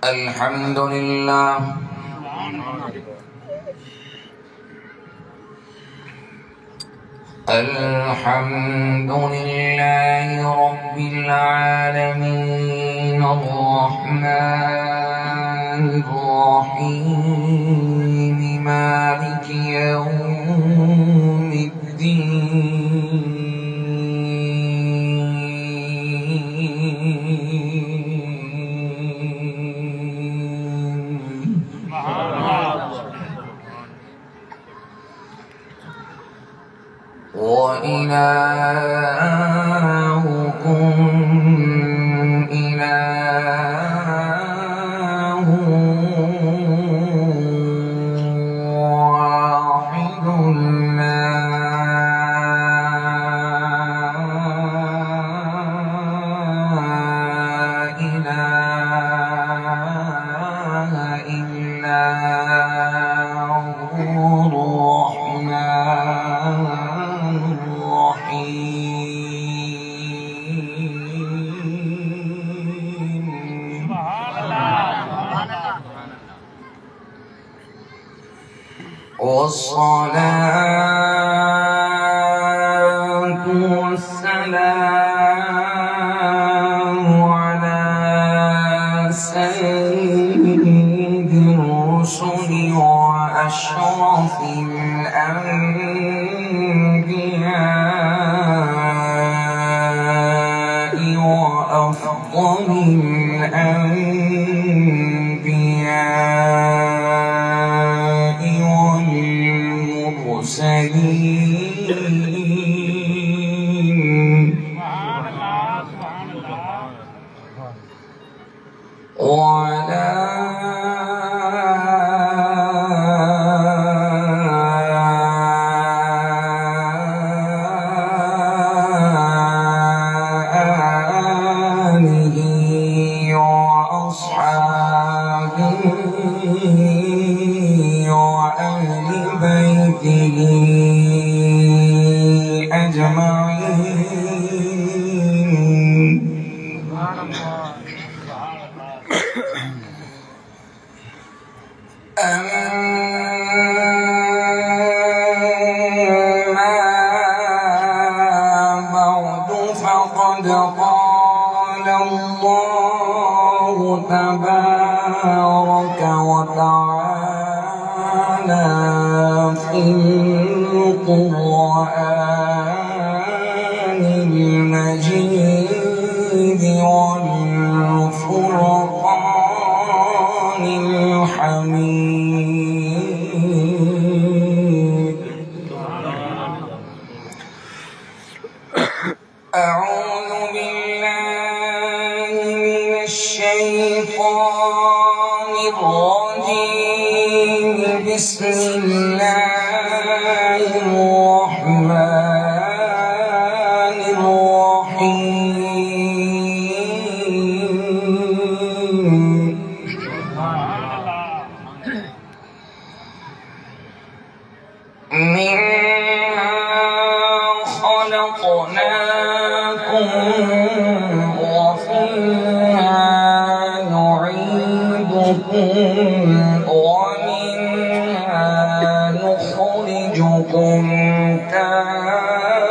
الحمد لله الحمد لله رب العالمين الرحمن الرحيم مالك يوم الدين وإلهكم إله واحد لا إله إلا هو الرحمن والصلاة والسلام على سيد الرسل وأشرف الأنبياء وأفضل الأنبياء والمرسلين وعلى آله وأصحابه وأهل بيته أجمعين. أما بعد فقد قال الله تبارك وتعالى في القرآن المجيد والفرقان الحميد. أعوذ بالله من الشيطان الرجيم. بسم الله الرحمن الرحيم. منها خلقناكم وفيها نعيدكم ومنها نخرجكم تارة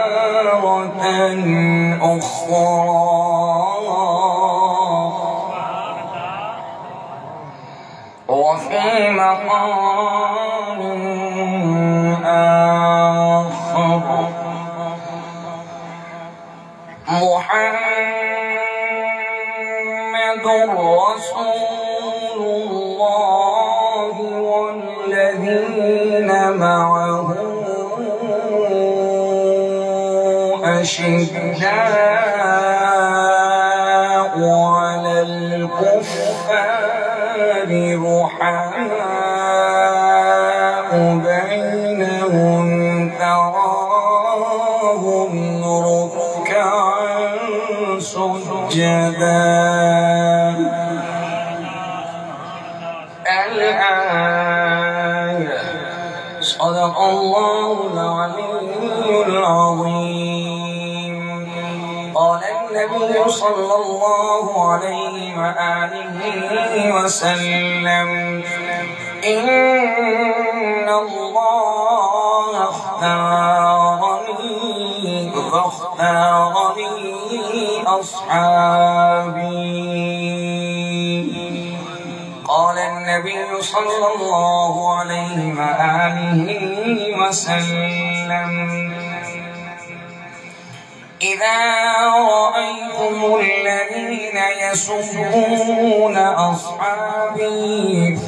أخرى. وفي مقام آخر محمد رسول الله والذين معه أشداء على الكفار رحماء بينهم تراهم ركعا سجدا. الآية. صدق الله العلي العظيم. قال النبي النبي صلى الله عليه وآله وسلم إن الله اختارني واختارني أصحابي. قال النبي صلى الله عليه وآله وسلم إذا رأيتم الذين يسبون أصحابي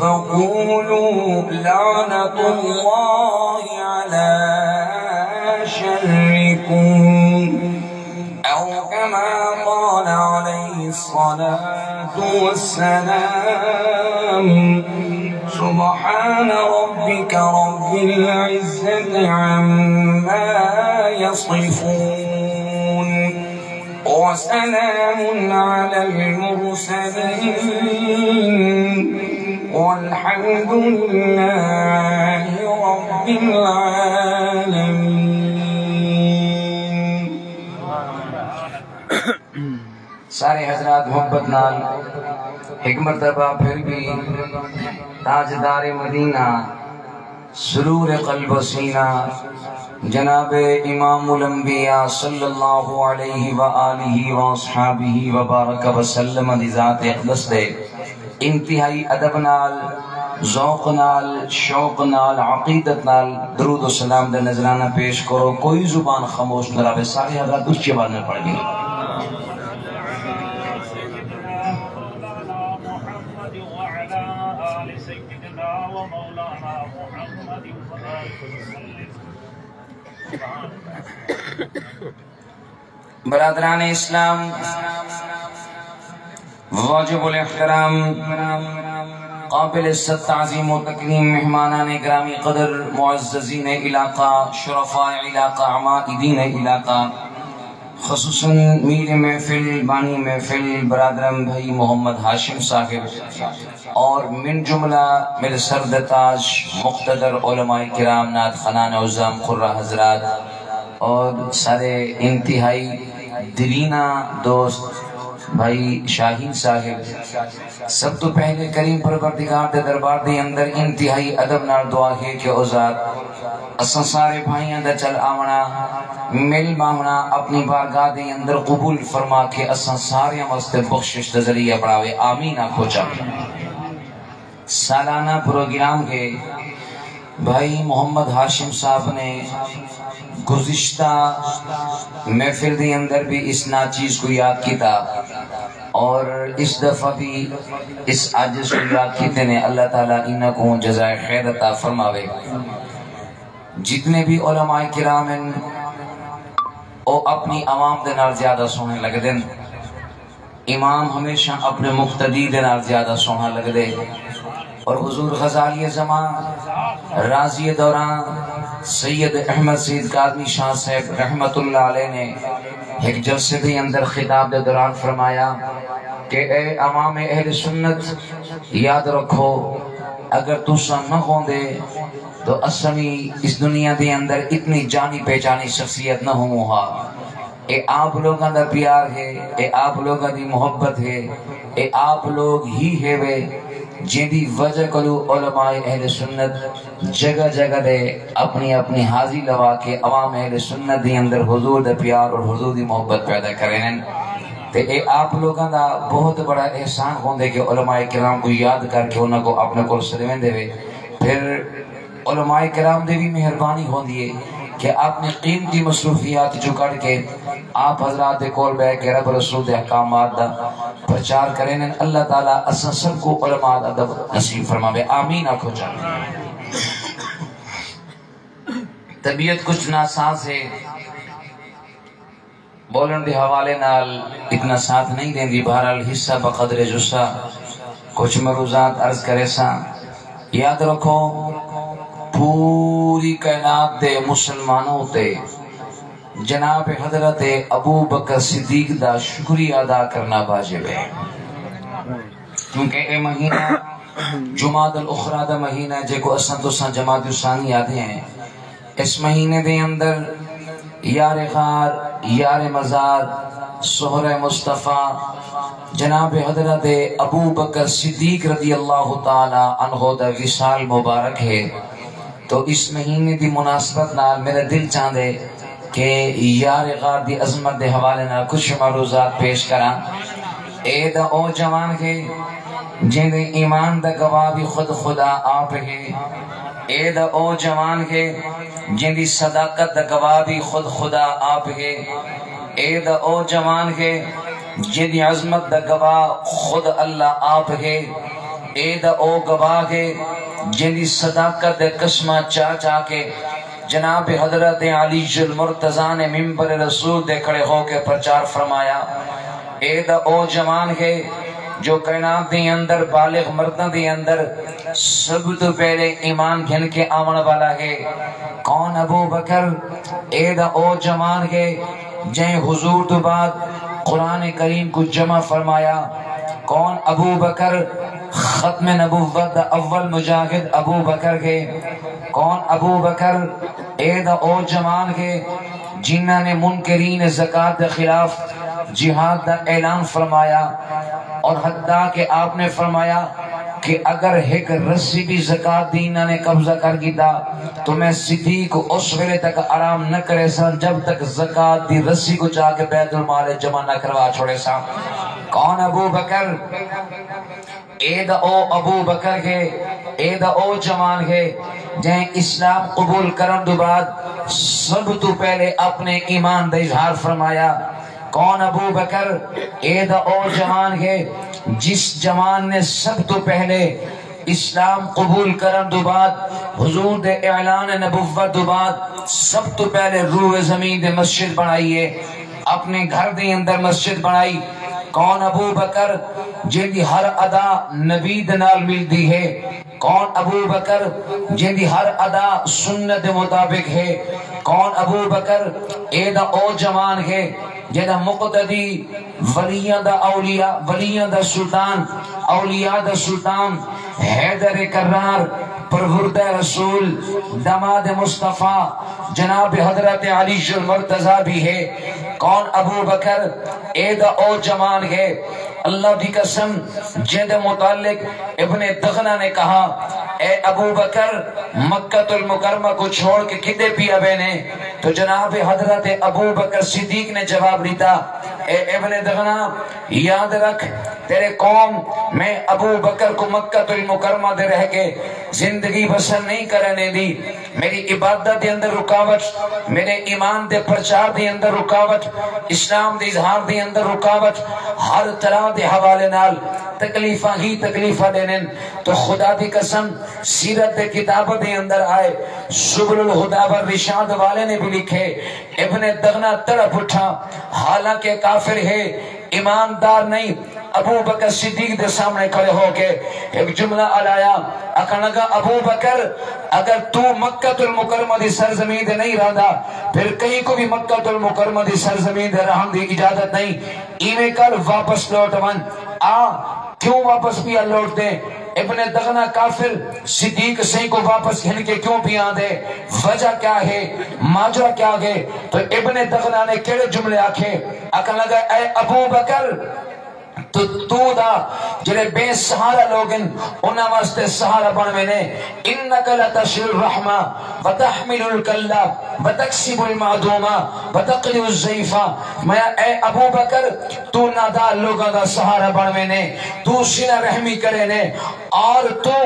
فقولوا لعنة الله على شركم، أو كما قال عليه الصلاة والسلام. سبحان ربك رب العزة عما يصفون وسلام على المرسلين والحمد لله رب العالمين. سارے حضرات محبت نال ایک مرتبہ پھر بھی تاجدار مدینہ سرور قلب و سینہ جناب امام الانبیاء صلی اللہ علیہ وآلہ وآصحابہ وبارک وسلم دی ذات اقدس دے انتہائی ادب نال، ذوق نال، شوق نال، عقیدت نال درود و سلام دے نذرانہ پیش کرو. کوئی زبان خاموش نہ رہے. سارے حضرات اس زبان میں پڑھ گئے. برادران اسلام، واجب الاحترام، قابل عزت تعظیم و تکریم مہمانان گرامی قدر، معززین علاقہ، شرفاء علاقہ، عمائدین علاقہ، خصوصاً میر محفل، بانی محفل برادرم بھائی محمد ہاشم صاحب اور من جملہ میرے سرد تاج مقتدر علماء کرام، نعت خانان عظام، قرہ حضرات اور سارے انتہائی دلینہ دوست بھائی شاہین صاحب، سب تو پہلے کریم پروردگار دے دربار دے اندر انتہائی ادب نال دعا ہے کہ او ذات اساں سارے بھائیاں دا چل آونا مل باونا اپنی بارگاہ دے اندر قبول فرما کے اساں سارے واسطے بخشش دا ذریعہ بڑھاوے. آمین آکھو چا. سالانہ پروگرام کے بھائی محمد ہاشم صاحب نے گزشتہ محفل دے اندر بھی اس ناچیز کو یاد کیتا اور اس دفعہ بھی اس عاجز کو یاد کیتے نے. اللہ تعالیٰ انہاں کو جزائے خیر عطا فرماوے. جتنے بھی علماء کرام ہیں وہ اپنی عوام دے نال زیادہ سونے لگ دیں. امام ہمیشہ اپنے مقتدی دے نال زیادہ سونا لگ دے. اور حضور غزالی زمان راضی دوران سید احمد سید کاظمی شاہ صاحب رحمت اللہ علیہ نے ایک جلسے دے اندر خطاب دے دوران فرمایا کہ اے عوام اہل سنت، یاد رکھو اگر تساں نہ ہوندے تو اسمی اس دنیا دے اندر اتنی جانی پہچانی شخصیت نہ ہوا. اے آپ لوگاں دا پیار ہے، اے آپ لوگاں دی محبت ہے، اے آپ لوگ ہی ہے وے جیدی وجہ کلو علماء اہل سنت جگہ جگہ دے اپنی اپنی حاضی لوا کے عوام اہل سنت دی اندر حضور دا پیار اور حضور دی محبت پیدا کریں. تے اے آپ لوگاں دا بہت بڑا احسان ہوندے کہ علماء کرام کو یاد کر کے انہاں کو اپنے کو سلویں دے وے. پھر علماء کرام دے بھی مہربانی ہوندی ہے کہ آپ نے قیمتی مصروفیات جو کر کے آپ حضرات دے کول بے کے رب رسول دے احکامات دا پرچار کریں. اللہ تعالیٰ اساں سب کو علماء ادب نصیب فرماوے. آمین آکھو جان. طبیعت کچھ ناساز ہے، بولن دے حوالے نال اتنا ساتھ نہیں دیں دی. بہرحال حصہ بقدر جسہ کچھ مروزات عرض کرے سا. یاد رکھو پوری کائنات دے مسلمانوں تے جناب حضرت ابو بکر صدیق دا شکریہ ادا کرنا واجب ہے، کیونکہ اے مہینہ جمادی الاخری دا مہینہ جے کو اساں تو جمادی الثانی آدھے ہیں. اس مہینے دے اندر یار غار یار مزار سہر مصطفیٰ جناب حضرت ابو بکر صدیق رضی اللہ تعالی عنہ دا وصال مبارک ہے۔ تو اس مہینے دی مناسبت نال میرا دل چاہندے کہ یار غار دی عظمت دے حوالے نال کچھ معروضات پیش کراں۔ اے دا او جوان کے جن دے ایمان دا گواہ بھی خود خدا آپ ہے۔ اے دا او جوان کے جن دی صداقت دا گواہ بھی خود خدا آپ ہے۔ اے دا او جوان کے جن دی عظمت دا گواہ خود اللہ آپ ہے۔ اے دا او گواہ کے جن دی صداقت دے قسمہ چاہ کے جناب حضرت علی المرتضیٰ نے منبر رسول دے کھڑے ہو کے پرچار فرمایا۔ اے دا او جوان کے جو کائنات دے اندر بالغ مردہ دے اندر سب تو پہلے ایمان گھن کے آمن والا ہے کون؟ ابو بکر۔ اے دا او جوان کے جن حضور تو بعد قرآن کریم کو جمع فرمایا کون؟ ابو بکر۔ ختم نبوت دا اول مجاہد ابو بکر کے کون؟ ابو بکر۔ اے دا او جوان کے جنہاں نے منکرین زکاة دے خلاف جہاد دا اعلان فرمایا اور حتیٰ کہ آپ نے فرمایا کہ اگر ایک رسی بھی زکاة دینا نے قبضہ کر گیتا تو میں صدیق اس ویلے تک آرام نہ کرے سا جب تک زکاة دی رسی کو جا کے بیت المال جمع نہ کروا چھوڑے سا۔ کون؟ ابو بکر۔ اے دا او ابو بکر کے اے دا او جوان کے جن اسلام قبول کرن دو بعد سب تو پہلے اپنے ایمان دا اظہار فرمایا کون؟ ابو بکر۔ اے دا او جوان کے جس جوان نے سب تو پہلے اسلام قبول کرن دو بعد حضور دے اعلان نبوت دو بعد سب تو پہلے روح زمین دے مسجد بنائیے، اپنے گھر دے اندر مسجد بنائی کون؟ ابو بکر۔ جن دی ہر ادا نبی دے نال ملدی ہے کون؟ ابو بکر۔ جن دی ہر ادا سنت دے مطابق ہے کون؟ ابو بکر۔ اے دا او جوان ہے جدا مقتدی ولیاں دا اولیاء ولیاں دا سلطان اولیاء دا سلطان حیدر کرار پروردہ رسول داماد مصطفیٰ جناب حضرت علی المرتضیٰ بھی ہے کون؟ ابو بکر۔ اے دا او جوان ہے اللہ دی قسم جن متعلق ابن دغنہ نے کہا اے ابو بکر مکہ المکرمہ کو چھوڑ کے کدے پی ابے نے؟ تو جناب حضرت ابو بکر صدیق نے جواب دیتا اے ابن دغنہ یاد رکھ تیرے قوم میں ابو بکر کو مکہ المکرمہ دے رہ کے زندگی بسر نہیں کرنے دی، میری عبادت دے اندر رکاوٹ، میرے ایمان دے پرچار دے اندر رکاوٹ، اسلام دے اظہار دے اندر رکاوٹ، ہر طرح دے حوالے نال تکلیفہ ہی تکلیفہ دینن تو خدا دی قسم سیرت دے کتاب دے اندر آئے سبل الہدا والرشاد والے نے بھی لکھے ابن دغنہ تڑپ اٹھا حالانکہ کافر ہے ایماندار نہیں ابو بکر صدیق دے سامنے کھڑے ہو کے ایک جملہ علایا اکھنگا ابو بکر اگر تو مکہ المکرمہ دی سرزمین دے نہیں رہا پھر کہیں کو بھی مکہ المکرمہ دی سرزمین دے رہن دی اجازت نہیں ایویں کر واپس لوٹ من کیوں واپس بھی لوٹ دیں؟ ابن دغنہ کافر صدیق سے کو واپس گھن کے کیوں بھی آن دے؟ وجہ کیا ہے؟ ماجرا کیا ہے؟ تو ابن دغنہ نے کیڑے جملے آکھے اکھن لگا اے ابو بکر تو دا جلے بے سہارا لوگن انہاں واسطے سہارا بنوے نے انکا لتشر الرحمہ وتحمل الکلہ وتکسب المعدومہ وتقلی الزیفہ میں اے ابو بکر تو نادا لوگاں دا سہارا بنوے نے تو سینہ رحمی کرے نے اور تو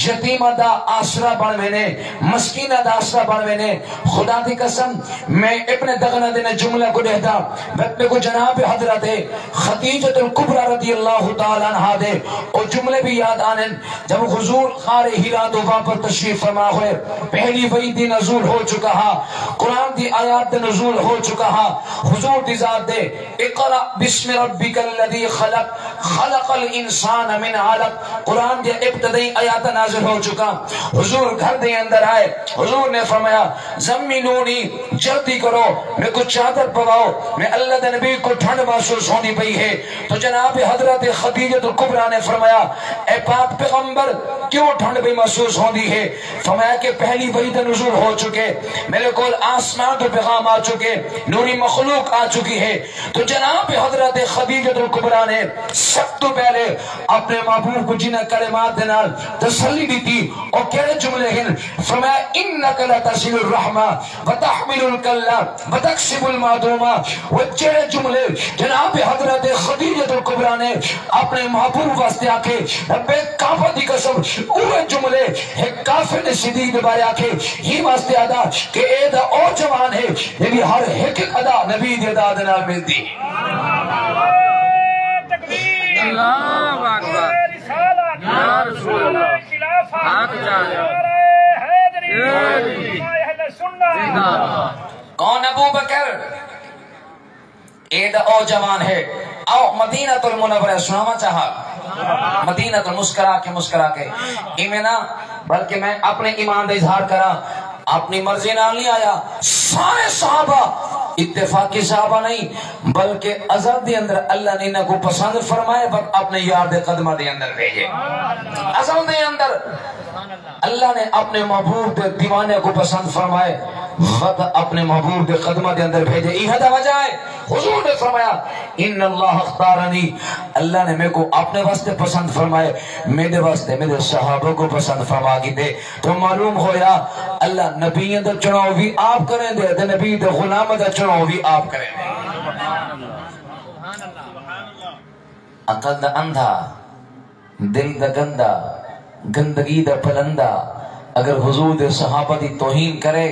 یتیمہ دا آسرا بنوے نے مسکینہ دا آسرا بنوے نے خدا دی قسم میں ابن دغنہ دینے جملہ کو دیتا میں کو جناب حضرت خدیجۃ الکبریٰ رضی اللہ تعالیٰ عنہ دے اور جملے بھی یاد آنن جب حضور خار ہیرا دوبا پر تشریف فرما ہوئے پہلی وحی دی نزول ہو چکا ہا قرآن دی آیات دی نزول ہو چکا ہا حضور دی ذات دے اقرأ بسم ربک الذی خلق خلق الانسان من علق قرآن دی ابتدائی آیات نازل ہو چکا حضور گھر دے اندر آئے حضور نے فرمایا زمینونی جلدی کرو میں کچھ چادر پواؤ میں اللہ دے نبی کو ٹھنڈ محسوس ہونی پئی ہے تو جناب جناب حضرت خدیجہ الکبریٰ نے فرمایا اے پاک پیغمبر کیوں ٹھنڈ بھی محسوس ہوندی ہے؟ فرمایا کہ پہلی وحی نزول ہو چکے، میرے کول آسمان تو پیغام آ چکے، نوری مخلوق آ چکی ہے۔ تو جناب حضرت خدیجہ الکبریٰ نے سب تو پہلے اپنے محبوب کو جنہ کلمات دے نال تسلی دی تھی، اور کہڑے جملے ہیں؟ فرمایا انک لتصل الرحمہ وتحمل الکلہ وتکسب المعدومہ۔ وہ چڑے جملے جناب حضرت خدیجہ الکبریٰ نے اپنے محبوب واسطے آکے رب کعبہ دی قسم اوہ جملے ایک کافر نے صدیق دے بارے آکے ہی واسطے ادا کہ اے دا او جوان ہے یعنی ہر ایک ادا نبی دی ادا دے نال ملتی۔ اللہ اکبر یا رسول اللہ حق جان کون؟ ابو بکر اے دا او جوان ہے۔ آؤ مدینہ المنورہ سناوا چاہا، مدینہ مسکرا کے ایمینا، بلکہ میں اپنے ایمان دا اظہار کرا، اپنی مرضی نال نہیں آیا۔ سارے صحابہ اتفاقی صحابہ نہیں بلکہ ازل دے اندر اللہ نے انہاں کو پسند فرمائے وقت اپنے یار دے قدمہ دے اندر بھیجے۔ ازل دے اندر اللہ نے اپنے محبوب دے دیوانے کو پسند فرمائے وقت اپنے محبوب دے قدمہ دے اندر بھیجے۔ یہ دا وجہ ہے حضور نے فرمایا ان اللہ اختارنی، اللہ نے میں کو اپنے واسطے پسند فرمائے، میرے واسطے میرے صحابہ کو پسند فرما کی دے۔ تو معلوم ہویا اللہ نبی دا چناؤ بھی آپ کریں دے، دے نبی دا غلام دا چناؤ بھی آپ کریں دے۔ عقل دا اندھا، دل دا گندہ، گندگی دا پلندہ اگر حضور دے صحابہ دی توہین کرے،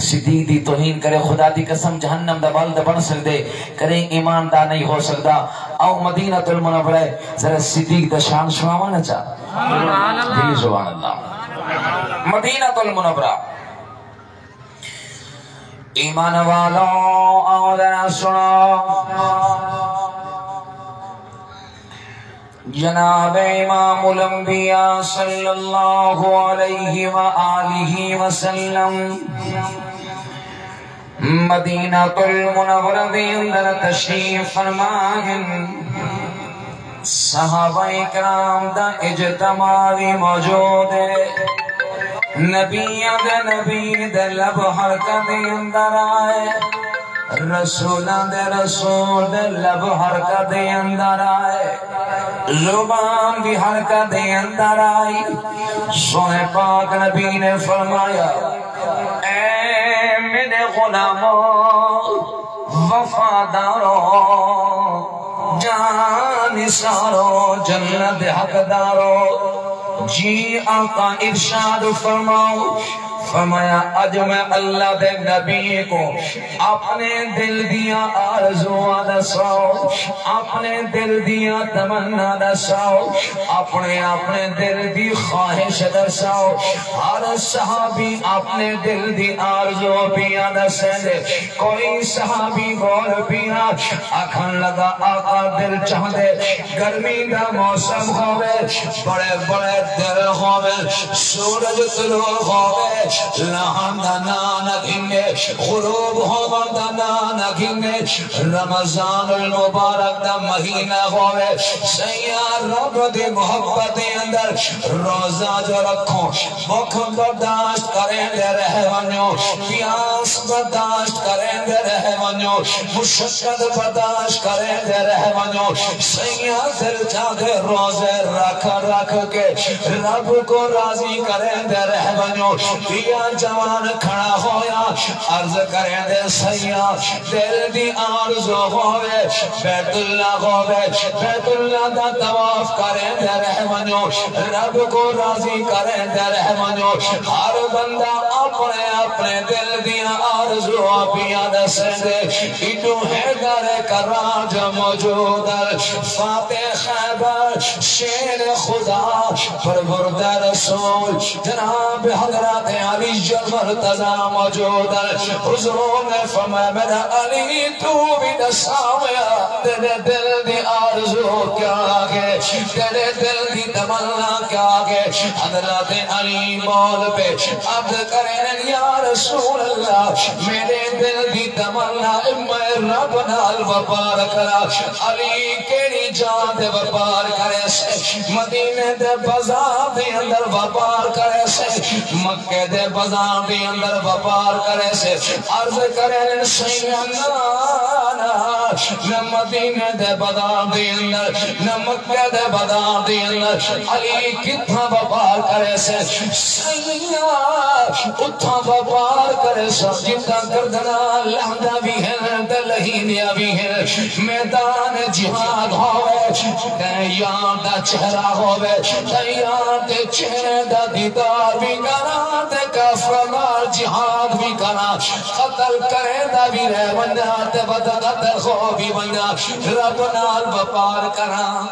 صدیق دی توہین کرے، خدا دی قسم جہنم دا بلد بن سکدے، کریں ایماندار نہیں ہو سکتا۔ او مدینہ المنورہ ذرا صدیق دا شان سناوانا چاہ دلی سبحان اللہ۔ مدینہ المنورہ ایمان والو آؤ ذرا سنو، جناب امام الانبیاء صلی اللہ علیہ وآلہ وسلم مدینہ المنورہ دے اندر تشریف فرمائیں، صحابہ اکرام دا اجتماع بھی موجود ہے، نبی دے لب حرکت دے اندر آئے، رسولان دے رسول دے لب حرکت دے اندر آئے، زبان بھی حرکت دے اندر آئی۔ سونے پاک نبی نے فرمایا اے میرے غلاموں وفاداروں جان سارو جنت حقدارو، جی آقا ارشاد فرماؤ، فرمایا اج میں اللہ دے نبی کو اپنے دل دیا آرزوਆਂ دساؤ، اپنے دل دیا تمنا دساؤ، اپنے دل دی خواہش دساؤ۔ ہر صحابی اپنے دل دی آرزو پیا دسے دے، کوئی صحابی بول پیا آکھن لگا آقا دل چاہ دے گرمی دا موسم ہوئے، بڑے بڑے دل ہوئے، سورج طلوع ہوئے، لہن دا نانا گھنگے، غروب ہومن دا نانا گھنگے، رمضان المبارک دا مہینہ ہوئے، سیاہ رب دی محبت دے اندر روزہ جو رکھو، بھوک برداشت کریں دے رہ ونیو، پیاس برداشت کریں دے رہ ونیو، مشکل برداشت کریں دے رہ ونیو، سیاہ دل جاگے روزے رکھ کے رب کو راضی کریں دے رہ ونیو۔ جوان کھڑا ہویا عرض کریں دے سیاں دل دی آرزو ہوئے، بیت اللہ ہوئے، بیت اللہ دا طواف کریں دے رہ ونیو، رب کو راضی کریں دے رہ ونیو۔ ہر بندہ اپنے دل دی آرزو اپیا دسے دے، ایڈو حیدر کراج موجود فاتح خیبر شیر خدا پرورد رسول جناب حضرت علی مرتضی موجود ہے۔ حضور نے فرمایا میرا علی تو بھی دساویا تیرے دل دی آرزو کیا ہے، تیرے دل دی تمنا کیا کہ حضرت علی بول پہ عبد کریں یا رسول اللہ میرے دل دی تمنا میں رب نال وپار کرا علی کیڑی جان دے وپار کرے سے مدینے دے بازار دے اندر وپار کرے سے مکے دے بازار دے اندر وپار کرے سے عرض کریں سیدنا نہ مدینے دے بازار دے اندر نہ مکے دے بازار دے اندر علی کتنا وپار کرے سے سیدنا اتھا وپار کرے سے جتا کردنا لہدہ بھی ہے دلہینیا بھی ہے میدان جہاد ہوئے تیار دا چہرہ ہوئے تیار دے چہرے دا دیدار بھی کرا تے کافرمار جہاد بھی کرا قتل کرے دا بھی رہ بنا تے بدا قتل خو بھی بنا رب نال وپار کرا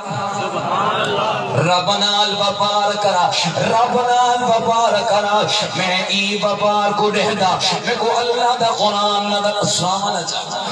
رب نال وپار کرا رب نال وپار کرا میں ای وپار کو رہدا میں کو اللہ دا قرآن نظر سامنا چاہتا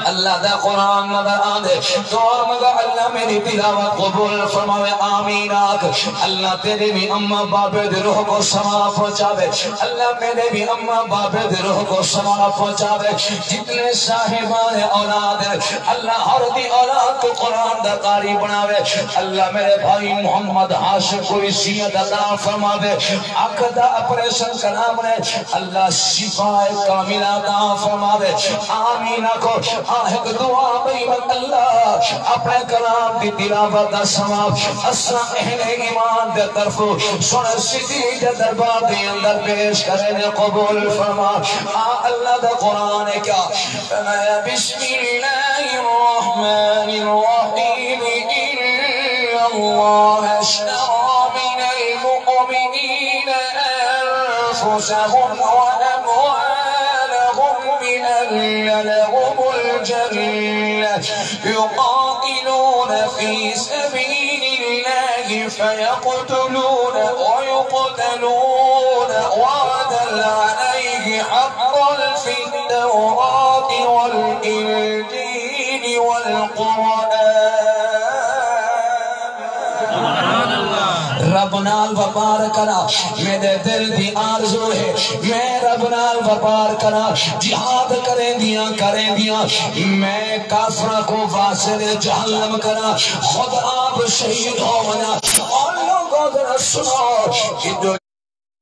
اللہ دا قرآن نظر آدھے تو مگا اللہ میری تلاوت قبول فرماوے آمین آگ اللہ تیرے بھی اممہ بابے دے روح کو سما پہنچاوے اللہ میرے بھی اممہ بابے دے روح کو سما پہنچاوے جتنے صاحبان اولاد ہیں اللہ ہر دی اولاد کو قرآن دا قاری بناوے اللہ میرے بھائی محمد حاشم کو اسیت عطا فرماوے عقدہ اپریشن کا نام نے اللہ شفاء کامل عطا فرماوے آمین کو آہد دعا بیمت اللہ اپنے کلام دی تلاوت دا سماپ اسرا اہل ایمان دے طرف سن صدیق دے دربار دے اندر پیش کرنے قبول فرما اللہ دا قرآن کیا فرمایا بسم اللہ الرحمن الرحیم ان اللہ اشترى من المؤمنین انفسهم واموالهم بأن لهم الجنة يقاتلون في سبيل الله فيقتلون ويقتلون وعدا عليه حقا في التوراة والإنجيل والقرآن رب نال وپار کرا میرے دل دی آرزو ہے میں رب نال وپار کرا جہاد کریں دیاں میں کافرہ کو واصل جہنم کرا خود آپ شہید ہو منا اور لوگوں ذرا سنو کہ جو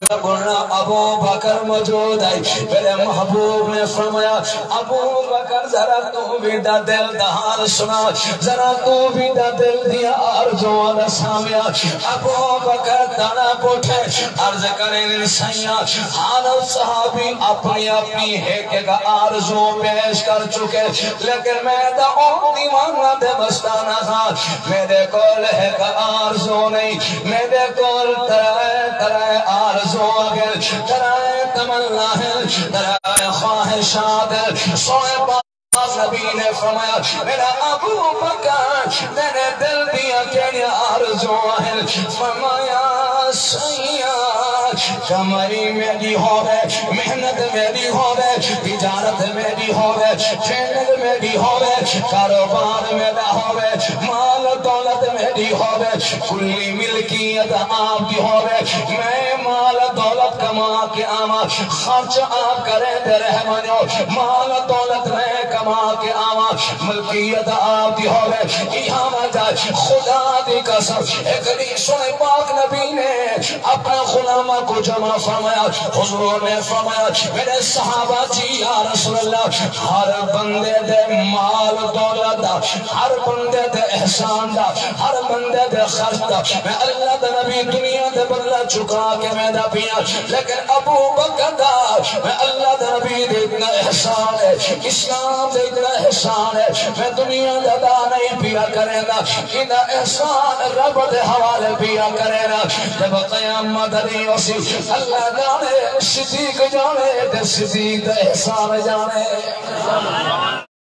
ابو بکر موجود ہے میرے محبوب نے فرمایا ابو بکر ذرا تو بھی دا دل دا حال سنا ذرا تو بھی دا دل دیا آرزو والا سامیا ابو بکر دانا پوٹھے عرض کریں سیاں حالت صحابی اپنی ہے کہ آرزو پیش کر چکے لیکن میں دا دیوانہ دے بستانہ تھا میرے کول ہے کہ آرزو نہیں میرے کول ترائے آرزو اگر ترائے تمنا ہے ترائے خواہشات ہے سوئے پاس نبی نے فرمایا میرا ابو بکر میرے دل دیا کیا آرزو ہے فرمایا سیاں کمری میری ہوئے محنت میری ہوئے تجارت میری ہوئے ٹریننگ میری ہوئے کاروبار میرا ہوئے مال دولت میری ہوئے کلی ملکیت آپ کی ہوئے میں مال دولت کما کے آما خرچ آپ کریں دے رحمانیو مال دولت میں کما کے آما ملکیت آپ کی ہوئے یہاں میں جائے خدا دی قسم ایک دی سنے پاک نبی نے اپنا غلامہ کو جمع فرمایا حضور نے فرمایا میرے صحابہ جی یا رسول اللہ ہر بندے دے مال دولت دا ہر بندے دے احسان دا ہر بندے دے خرچ دا میں اللہ دا نبی دنیا دے بدلہ چکا کے میں دا پیا لیکن ابو بکر دا میں اللہ دا نبی دے اتنا احسان ہے اسلام دے اتنا احسان ہے میں دنیا دا نہیں پیا کرے گا اتنا احسان رب دے حوالے پیا کرے گا جب قیامت علی وسی اللہ جانے صدیق جانے دے صدیق دے احسان جانے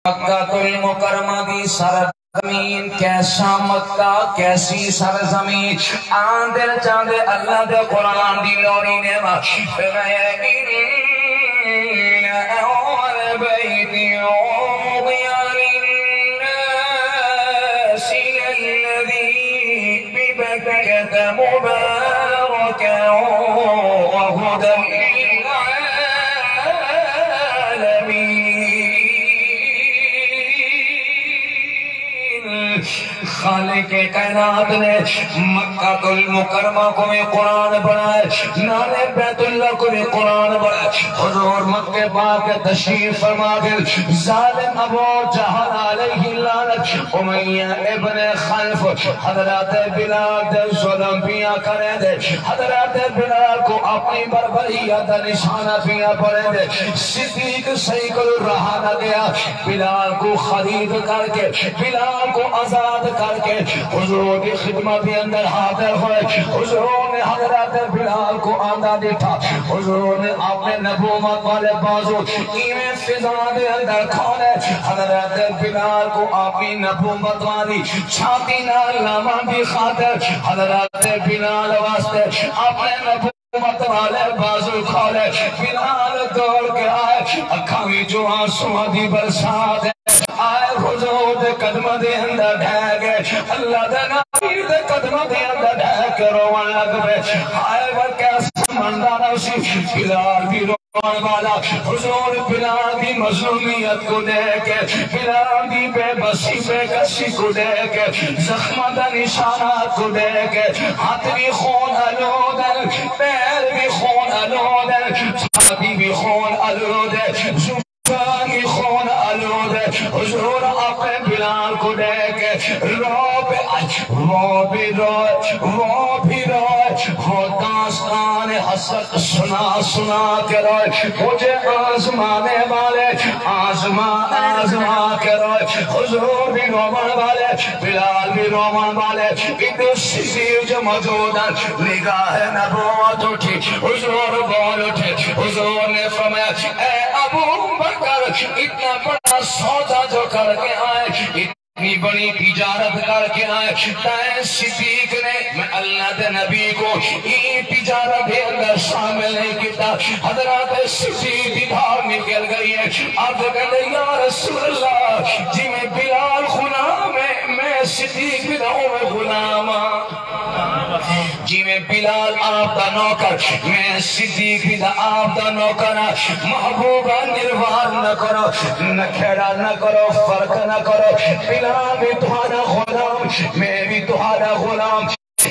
مکہ المکرمہ دی سرزمین کیسا مکہ کیسی سرزمین آن دل چاندے اللہ دے قرآن دی لوری نے أول بيت وضع للناس الذي ببكة بمكة مباركا وهدى للعالمين خالق کائنات نے مکہ المکرمہ کو بھی قرآن بنائے نان بیت اللہ کو بھی قرآن بنائے حضور مکہ پاک تشریف فرما کر ظالم ابو جہل علیہ لعنت امیہ ابن خلف حضرات بلال دے ظلم پیا کرے دے حضرات بلال کو اپنی بربریت نشانہ پیا پڑے دے صدیق صحیح کو رہا نہ گیا بلال کو خرید کر کے بلال کو آزاد کر کے حضور کی خدمت کے اندر حاضر ہوئے حضور نے حضرت بلال کو آندہ دیتا حضور نے اپنے نبوت والے بازو ایمیں فضا دے اندر کھولے حضرت بلال کو اپنی نبوت والی چھاتی نال نامہ بھی خاطر حضرت بلال واسطے اپنے نبوت والے بازو کھولے بلال دوڑ کے آئے اکھاوی جو آنسوں دی برسات آئے حضور دے قدم دے اندر ڈھہ گئے اللہ دے نبی دے قدم دے اندر ڈھہ کے روان لگ پہ آئے وہ کیسا مندانا اسی بلال بھی روان والا حضور بلال بھی مظلومیت کو دے کے بلال بھی بے بسی بے کسی کو دے کے زخمہ دا نشانات کو دے کے ہاتھ بھی خون آلودہ پیر بھی خون آلودہ چھاتی بھی خون آلودہ کی خون آلود ہے حضور اپنے بلال کو دے کے رو بھی روئے وہ داستان حسرت سنا کے روئے مجھے آزمانے والے آزما کے روئے حضور بھی رومان والے بلال بھی رومان والے ادھر صدیق جو موجود ہے نگاہ نبوت اٹھی حضور بول اٹھے حضور نے فرمایا اے ابو بکر اتنا بڑا سودا جو کر کے آئے اتنی بڑی تجارت کر کے آئے تائیں صدیق نے میں اللہ دے نبی کو یہ تجارت دے اندر شامل نہیں کیتا حضرات صدیق بھی باہر نکل گئی ہے آپ کہتے یا رسول اللہ جی میں بلال غلام ہے میں صدیق بھی رہوں میں غلام جی میں بلال آپ دا نوکر میں صدیق بھی دا آپ دا نوکر محبوبہ نروار نہ کرو نہ کھیڑا نہ کرو فرق نہ کرو بلال بھی تمہارا غلام میں بھی تمہارا غلام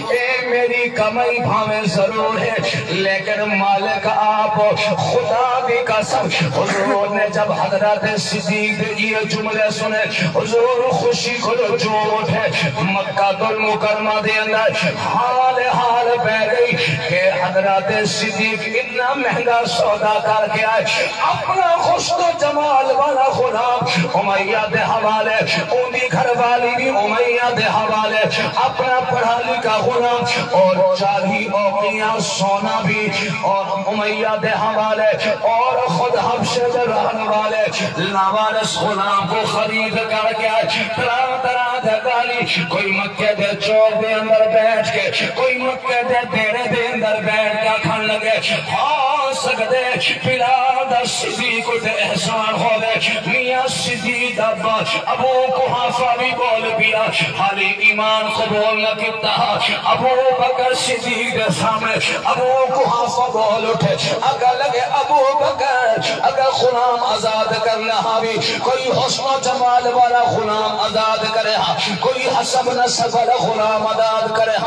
اے میری کمائی بھامیں ضرور ہے لیکن مالک آپ خدا بھی قسم حضور نے جب حضرت صدیق یہ جملے سنے حضور خوشی کو جو اٹھے مکہ المکرمہ دے اندر حال بہ گئی کہ حضرت صدیق اتنا مہنگا سودا کر کے آئے اپنا حسن و جمال والا غلام امیہ دے حوالے اونی گھر والی بھی امیہ دے حوالے اپنا پڑھا لکھا غلام اور چاہی اوقیاں سونا بھی اور امیہ دے حوالے اور خود حبشے دے رہن والے لاوارس غلام کو خرید کر کے طرح طرح دے گالی کوئی مکہ دے چوک دے اندر بیٹھ کے کوئی مکہ دے دیرے دے اندر بیٹھ کے کھن لگے ہاں سکتے بلال دا صدیق دے احسان ہو دے میاں صدیق ابا ابو قحافہ بھی بول پیا حالی ایمان قبول نہ کتا ابو بکر صدیق دے سامنے ابو قحافہ بول اٹھے اگر لگے ابو بکر اگر غلام آزاد کرنا بھی کوئی حسن و جمال والا غلام آزاد کرے کوئی حسب نسب والا غلام آزاد کرے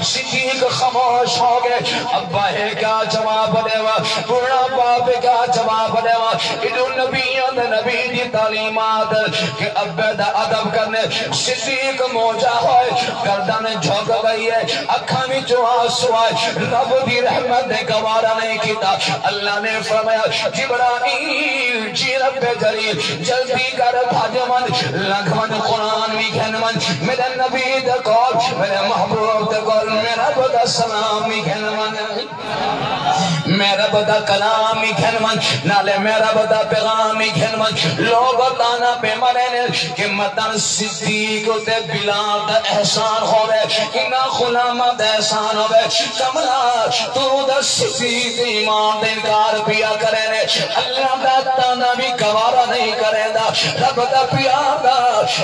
صدیق خاموش ہو گئے ابا ہے کیا جواب دے وا بڑا باپ کیا جواب دے وا ادھر نبی دی تعلیمات کہ ابا دا ادب کرنے صدیق موجہ ہوئے گردن جھوک گئی ہے اکھاں میں جو آنسو آئے رب دی رحمت نے گوارا نہیں کیتا اللہ نے فرمایا جبرائیل جی رب جلیل جلدی کر بھاج من لکھ من قرآن بھی کھن من میرے نبی دے کول میرے محبوب دے کول میرا رب دا سلام بھی کھن من میرا بدا کلامی گھنمن نالے میرا بدا پیغامی گھنمن لوگ تانا پہ مرنے کہ مدن صدیق تے بلال دا احسان ہوئے انہا خلامہ دا احسان ہوئے کملا تو دا صدیق ایمان دا انکار پیا کرنے اللہ دا تانا بھی گوارا نہیں کرے دا رب دا پیار دا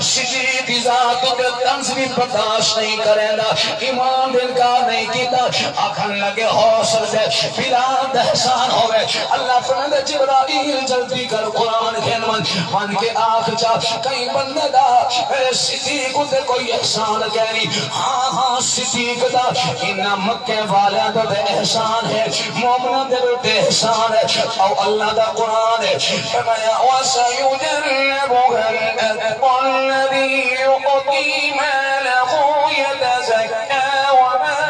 صدیق ذات دا تنز بھی برداشت نہیں کرے دا ایمان دا انکار نہیں کیتا آکھن لگے حوصل دے بلال دا احسان ہوئے اللہ فرمائے جبرائیل جلدی کر قرآن کھین من کے آنکھ جا کہیں بندے دا اے صدیق دے کوئی احسان کہنی ہاں ہاں صدیق دا انہا مکہ والا دا دے احسان ہے مومنہ دے دے احسان ہے او اللہ دا قرآن ہے فرمایا وَسَيُجَنَّبُهَا الْأَتْقَى الَّذِي يُؤْتِي مَالَهُ يَتَزَكَّى وَمَا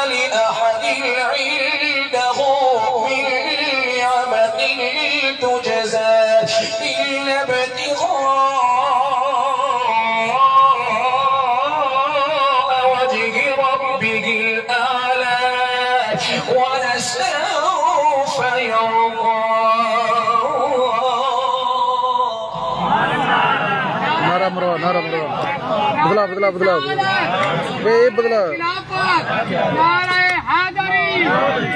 لِأَحَدٍ عِندَهُ مِن نِعْمَةٍ تُجْزَى إِلَّا ابْتِغَاءَ وَجْهِ رَبِّهِ الْأَعْلَى وَلَسَوْفَ يَرْضَى نعرہ بدلا بدلا نعرہ حیدری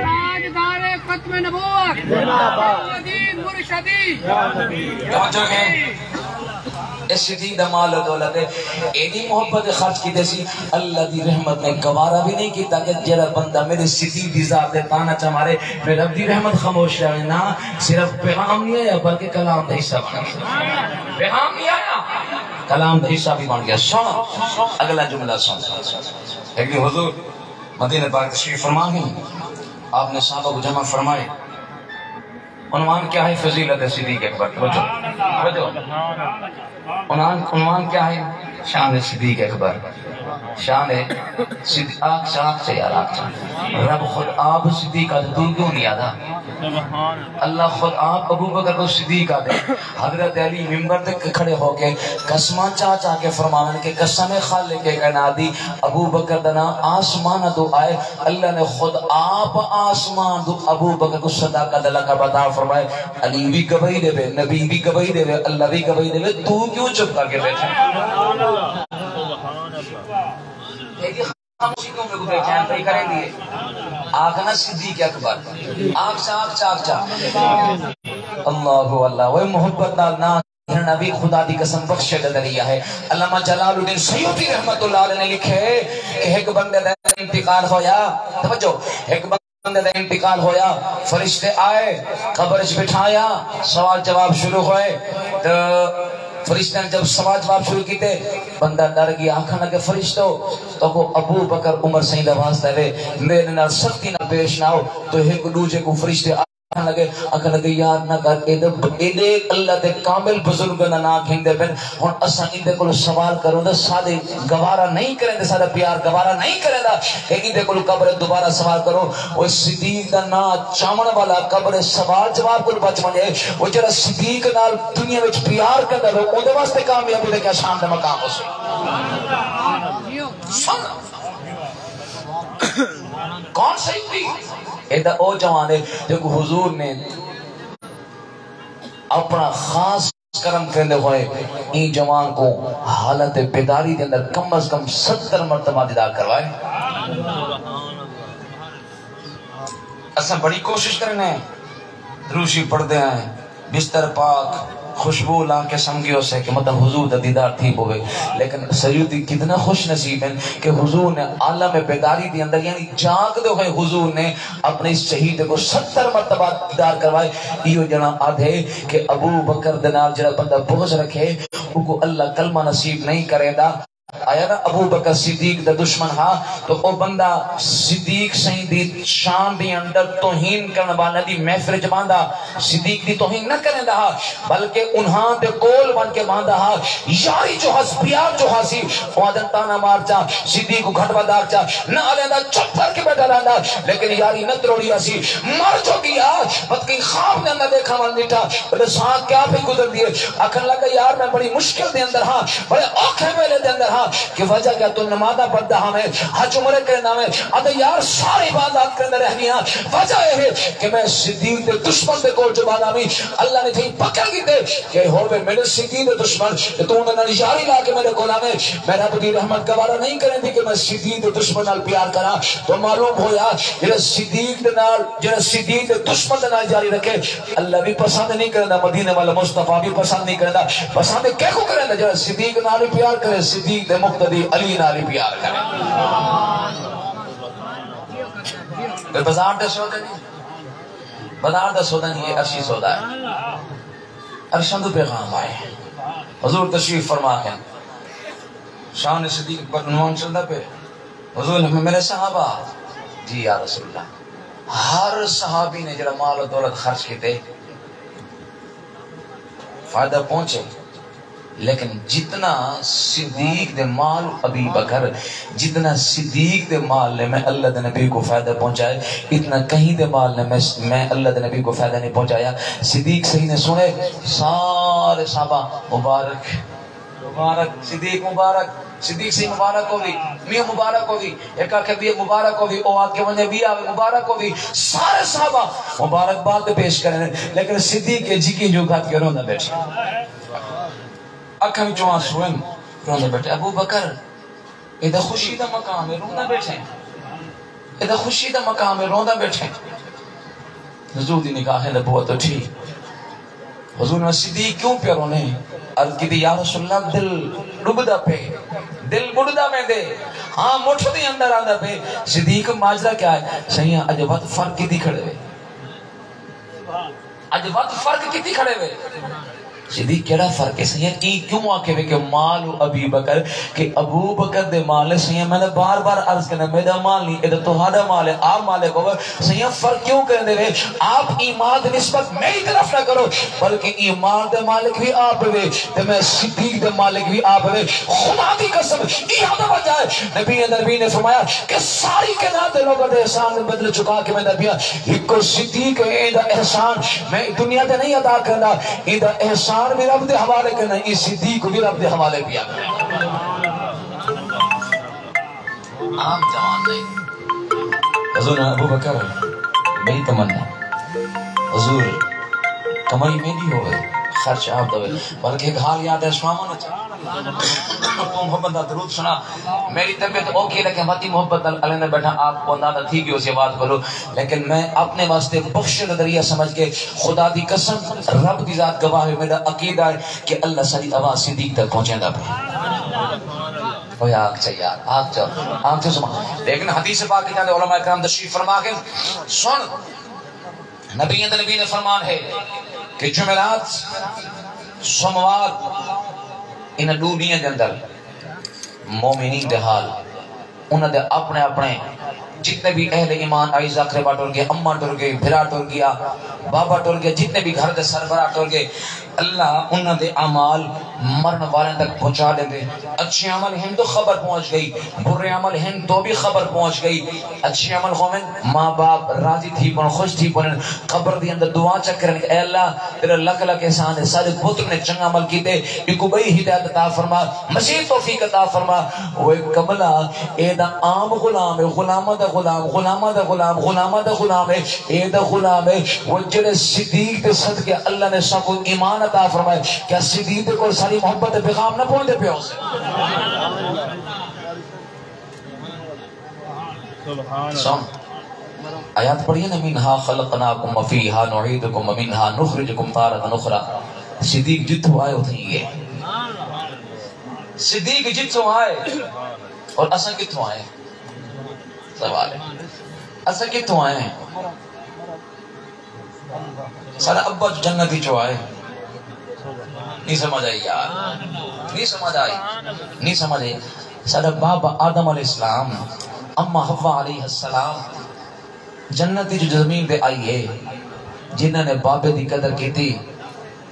تاجدار ختم نبوت مدین مرشدی توجہ ہے اس صدیق دا مال و دولت ہے ایڈی محبت خرچ کی دیسی اللہ دی رحمت نے گوارا بھی نہیں کیتا کہ جرا بندہ میرے صدیق دی ذات دے تانا چمارے میرے رب دی رحمت خاموش رہے نا صرف پیغام نہیں آیا بلکہ کلام دا حصہ بن گیا پیغام نہیں آیا کلام دا حصہ بھی بن گیا سن اگلا جملہ سن ایک دن حضور مدینہ پاک تشریف فرما گئی آپ نے صحابہ کو جمع فرمائے عنوان کیا ہے فضیلت صدیق اکبر عنوان کیا ہے شان صدیق اکبر شان ہے آگ چاک سے یار آگ چاک رب خود آپ صدیق آدھے دور کیوں نہیں آدھا اللہ خود آپ ابو بکر کو صدیق آدھے حضرت علی ممبر تک کھڑے ہو کے قسمان چاہ کے فرمانے کے قسم خالق کے کہنا دی ابو بکر دنا آسمان دو آئے اللہ نے خود آپ آسمان دو ابو بکر کو صداقت اللہ کا بتا فرمائے علی بھی گواہی دے بے نبی بھی گواہی دے بے اللہ بھی گواہی دے بے تو کیوں چپ کر کے بیٹھے ایک خاموشی کیوں میں گزرے چین پہ کریں دیئے آگنا صدیق اکبر آگ چاک اللہ اللہ وہ محبت نالنا نبی خدا دی قسم بخشے دریا ہے علامہ جلال الدین سیوطی رحمت اللہ علیہ نے لکھے کہ ایک بندے دا انتقال ہویا توجہ ایک بندے دا انتقال ہویا فرشتے آئے قبرش بٹھایا سوال جواب شروع ہوئے تو فرشتہ نے جب سوال جواب شروع کیتے بندہ ڈر گیا آنکھا لگے فرشتو تو کو ابو بکر عمر سیدہ واسطہ لے میرے نال سختی نہ پیش نہ ہو تو ایک دوجے کو فرشتے آنکھا لگے یاد نہ کر ایدے اللہ دے کامل بزرگ نہ کھینگ دے پھر ہون اسا اندے کو سوال کروں دا سادے گوارا نہیں کریں دے سادہ پیار گوارا نہیں کریں دا اندے کو قبر دوبارہ سوال کرو وہ صدیق دا نا چامن والا قبر سوال جواب کو بچ مجھے وہ جرا صدیق نال دنیا وچ پیار کر دے وہ دے واسطے کامیابی دے کیا شان دے مقام ہو سن کون صحیح تھی ایدہ او جوان ہے جو کہ حضور نے اپنا خاص کرم کرنے ہوئے این جوان کو حالت بیداری دے اندر کم از کم 70 مرتبہ دیدار کروائے اساں بڑی کوشش کرنے ہیں روشی پڑھتے ہیں بستر پاک خوشبو لا کے سمگیوں سے کہ مطلب حضور دا دیدار تھی ہوئے لیکن سیدی کتنا خوش نصیب ہیں کہ حضور نے عالم بیداری دی اندر یعنی جاگ دے ہوئے حضور نے اپنے اس شہید کو 70 مرتبہ دیدار کروائے یہ جنا آدھے کہ ابو بکر دنال جنہ بندہ بغض رکھے ان کو اللہ کلمہ نصیب نہیں کرے دا آیا نا ابو بکر صدیق دا دشمن ہاں تو او بندہ صدیق سہیں دی شان دی اندر توہین کرنے والا دی محفر جباندہ صدیق دی توہین نہ کرنے دا بلکہ انہاں دے کول بن کے باندہ ہاں یاری جو ہس پیار جو ہاسی وادن تانا مار چا صدیق کو گھٹ بدار چا نہ آلے دا چپ کر کے بیٹھا رہا جانا لیکن یاری نہ توڑیا سی مر جو گیا مت کہیں خواب نے اندر دیکھا من بیٹھا بڑے ساتھ کیا پہ گزر دیے آخر لگا یار میں بڑی مشکل دے اندر ہاں بڑے اوکھے میلے دے اندر ہاں کہ وجہ کیا تو نمازہ پڑھتا ہمیں حج عمرے کرنا میں ادھے یار ساری عبادات کرنے رہ گیا وجہ یہ ہے کہ میں صدیق دے دشمن دے کول جبانا بھی اللہ نے تھی پکڑ کی دے کہ ہوئے میرے صدیق دے دشمن کہ تو انہوں نے یاری لا کے میرے کول آوے میں رب دی رحمت گوارا نہیں کریں تھی کہ میں صدیق دے دشمن نال پیار کرا تو معلوم ہویا جڑا صدیق دے نال جڑا صدیق دے دشمن دے نال جاری رکھے اللہ بھی پسند نہیں کردا مدینے والا مصطفیٰ بھی پسند نہیں کردا پسند کیا کو کرے جڑا صدیق نال پیار کرے صدیق دے مقتدی علی نال پیار کرے بازار دے سودا نہیں بازار دا سودا نہیں یہ عرشی سودا ہے عرشان دو پیغام آئے حضور تشریف فرما کے شان صدیق پر عنوان چلتا پہ حضور نے میرے صحابہ جی یا رسول اللہ ہر صحابی نے جڑا مال و دولت خرچ کیتے فائدہ پہنچے لیکن جتنا صدیق دے مال ابی بکر جتنا صدیق دے مال نے میں اللہ دے نبی کو فائدہ پہنچائے اتنا کہیں دے مال نے میں اللہ دے نبی کو فائدہ نہیں پہنچایا صدیق صحیح نے سنے سارے صحابہ مبارک مبارک صدیق مبارک صدیق سے مبارک ہوگی میاں مبارک ہوگی ایک آکے بھی مبارک ہوگی او آکے ونے بھی آوے مبارک ہوگی سارے صحابہ مبارک بات پیش کریں لیکن صدیق کے جی کی جو گھات کے روندہ بیٹھے اکھا میں جوان سوئن روندہ بیٹھے ابو بکر ادھا خوشی دا مقام ہے روندہ بیٹھے ادھا خوشی دا مقام ہے روندہ بیٹھے حضور دی نگاہ نبوت اٹھی حضور نے صدیق کیوں پہ رونے عرض کی دی یا رسول اللہ دل ڈبدا پہ دل بڑھدا میں دے ہاں مٹھ دی اندر آدھا پہ صدیق ماجرہ کیا ہے سیاں اج وقت فرق کی دی کھڑے ہوئے اج وقت فرق کی دی کھڑے ہوئے صدیق کیڑا فرق ہے سیاں ای کیوں آکے ہوئے کہ مال ابی بکر کہ ابو بکر دے مال ہے سیاں میں نے بار بار عرض کرنا میرا مال نہیں ادھا تہاڈا مال ہے آپ مالک ہوگا سیاں فرق کیوں کرنے ہوئے آپ ایمان دے نسبت میری طرف نہ کرو بلکہ ایمان دے مالک بھی آپ ہوئے تے میں صدیق دے مالک بھی آپ ہوئے خدا کی قسم یہ ہمیں وجہ ہے نبی نے فرمایا کہ ساری کے ناتے لوگوں دے احسان میں بدل چکا کہ میں نبی ایک کو صدیق ہے ایدہ احسان میں دنیا دے نہیں ادا کرنا ایدہ احسان بھی رب دے حوالے کرنا اس صدیق بھی رب دے حوالے کیا عام جوان نہیں حضور ابو بکر میری تمنا حضور کمائی میری ہوئے خرچ آپ دوئے بلکہ ایک حال یاد ہے سوامان تو محبت دا درود سنا میری طبیعت اوکے لیکن ماتی محبت علیہ نے بیٹھا آپ کو اندازہ تھی کہ اسے بات کرو لیکن میں اپنے واسطے بخش نظریہ سمجھ کے خدا دی قسم رب دی ذات گواہ ہے میرا عقیدہ ہے کہ اللہ ساری آواز صدیق تک پہنچیں دا اوہ آگ چاہیے آگ چاہیے سمان لیکن حدیث پاک جانے علماء کرام تشریف فرما کے سن نبی نے فرمان ہے کہ جمعرات سوموار انہاں دنیا دے اندر مومنین دے حال انہاں دے اپنے اپنے جتنے بھی اہل ایمان آئیزہ قربہ ٹور گئے اممہ ٹور گئے بھرا ٹور گیا بابا ٹور گئے جتنے بھی گھر دے سربراہ ٹور گئے اللہ انہاں دے اعمال مرن والے تک پہنچا دیں دے اچھے عمل ہیں تو خبر پہنچ گئی برے عمل ہیں تو بھی خبر پہنچ گئی اچھے عمل ہوئے ماں باپ راضی تھی پن خوش تھی پن قبر دی اندر دعا چکرن اے اللہ تیرا لکھ لکھ احسان ہے سارے پتر نے چنگا عمل کیتے ایکو بئی ہدایت عطا فرما مزید توفیق عطا فرما وہ قبلہ اے دا عام غلام ہے غلامہ دا غلام غلامہ دا غلام غلامہ دا غلام ہے اے دا غلام ہے وہ جڑے صدیق دے صدقے اللہ نے سب کو ایمان عطا فرمائے کیا صدیق کو ساری محبت پیغام نہ پہنچے پہ ہو سے سن آیات پڑھئے نا منہا خلقناکم وفیہا نعیدکم ومنہا نخرجکم تارتا نخرا صدیق جتو آئے ہوتے ہیں یہ صدیق جتو آئے اور اصل کتو آئے سوال ہے اصل کتو آئے سارا ابا جنتی جو آئے نہیں سمجھ آئی یار نہیں سمجھ آئی سارا بابا آدم علیہ السلام اما حوا علیہ السلام جنتی جو زمین دے آئی ہے جنہوں نے بابے دی قدر کی تھی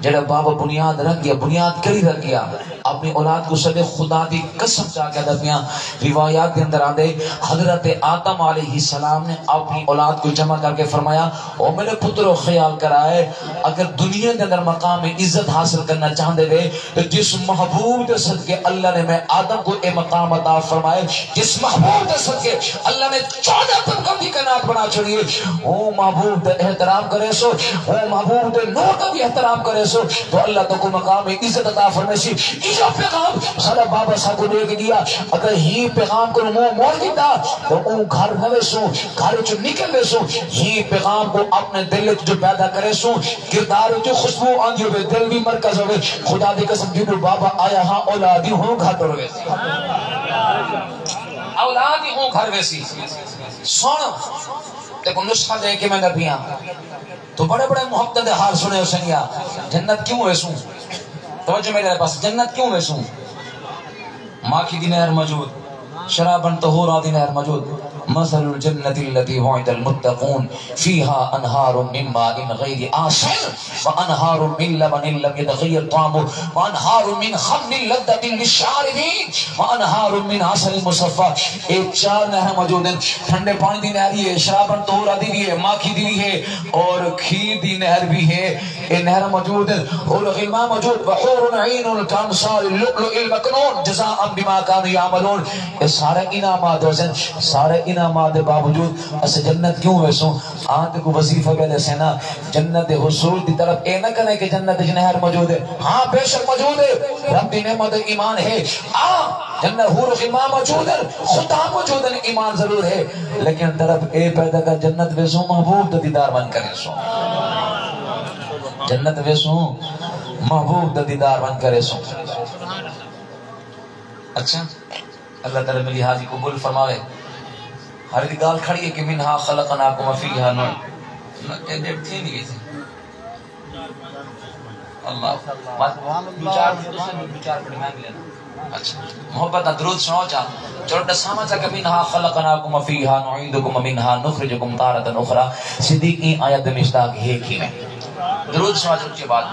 جڑا بابا بنیاد رکھ گیا بنیاد کری رکھ گیا اپنی اولاد کو سدے خدا دی قسم چاہ کے درمیان روایات کے اندر آندے حضرت آدم علیہ السلام نے اپنی اولاد کو جمع کر کے فرمایا او میرے پترو خیال کرائے اگر دنیا کے اندر مقام عزت حاصل کرنا چاہتے رہے تو جس محبوب دے صدقے اللہ نے میں آدم کو اے مقام عطا فرمائے جس محبوب دے صدقے اللہ نے 14 طبقوں کی کائنات بنا چھڑی او محبوب دے احترام کرے سو او محبوب دے نور کا بھی احترام کرے سو تو اللہ تو کو مقام عزت عطا فرمائے سی یہ پیغام سارا بابا صاحب کو لے کے گیا اگر ہی پیغام کو منہ موڑ دیتا تو اون گھر نہ سو گھر چ نکل سو ہی پیغام کو اپنے دل جو پیدا کرے سو کردار جو خوشبو آندی ہوئے دل بھی مرکز ہوئے خدا دی قسم جب بابا آیا ہاں اولادی ہوں گھر پر ہوئے اولادی ہوں گھر ویسی سن دیکھو نسخہ دے کے میں نبیاں تو بڑے بڑے محبت دے حال سنے ہو سنیا جنت کیوں ویسوں توجہ میرے پاس جنت کیوں ویسوں ماں کی دی نہر موجود شرابن طہورا دی نہر موجود مثل الجنة التي وعد المتقون فيها أنهار من ماء غير آسن وأنهار من لبن لم يتغير طعمه وأنهار من خمر لذة للشاربين وأنهار من عسل مصفى ایک چار نہر موجود ہیں ٹھنڈے پانی دی نہر ہے شرابن طہورا دی بھی ہے ماکھی دی بھی ہے اور کھیر دی نہر بھی ہے یہ نہر موجود ہے اور غلمان موجود وحور عین کامثال اللؤلؤ المكنون جزاء بما كانوا يعملون یہ سارے انعامات ہیں سارے انعامات دے باوجود اس جنت کیوں ویسوں آنت کو وظیفہ پہلے سے نا جنت حصول دی طرف اے نہ کرے کہ جنت نہر موجود ہے ہاں بے شک موجود ہے رب دی نعمت ایمان ہے جنت حور و غلمان موجود ہے خدا موجود ہے ایمان ضرور ہے لیکن طرف اے پیدا کر جنت ویسوں محبوب دا دیدار بن کرے سو جنت ویسوں محبوب دا دیدار بن کرے سو اچھا اللہ تعالی میری حاضری قبول فرماوے ہر ایک گال کھڑی ہے کہ منہا خلقناکم فیہا نعیم ڈیٹ تھی نہیں گئی اللہ دو چار پڑی مانگ لینا اچھا محبت درود سنو چاہ چلو ڈسامہ چاہ کہ منہا خلقناکم فیہا نعیدکم منہا نخرجکم تارتا اخرى صدیقی آیت مشتاق ہے کی میں درود سنو چاہ اچھی بات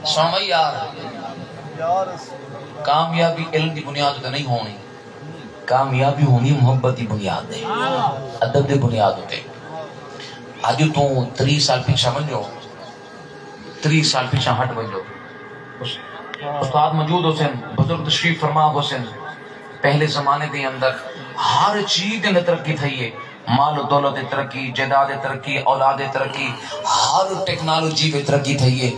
سمجھ یار کامیابی علم کی بنیاد تے نہیں ہونی کامیابی ہونی محبت کی بنیاد ہے ادب کی بنیاد ہوتے آج تو 30 سال پیچھے بنجو 30 سال پیچھے ہٹ بنجو استاد موجود حسین بزرگ تشریف فرما حسین پہلے زمانے دے اندر ہر چیز دے ترقی تھی ہے مال و دولت ترقی جائیداد ترقی اولاد ترقی ہر ٹیکنالوجی پہ ترقی تھی ہے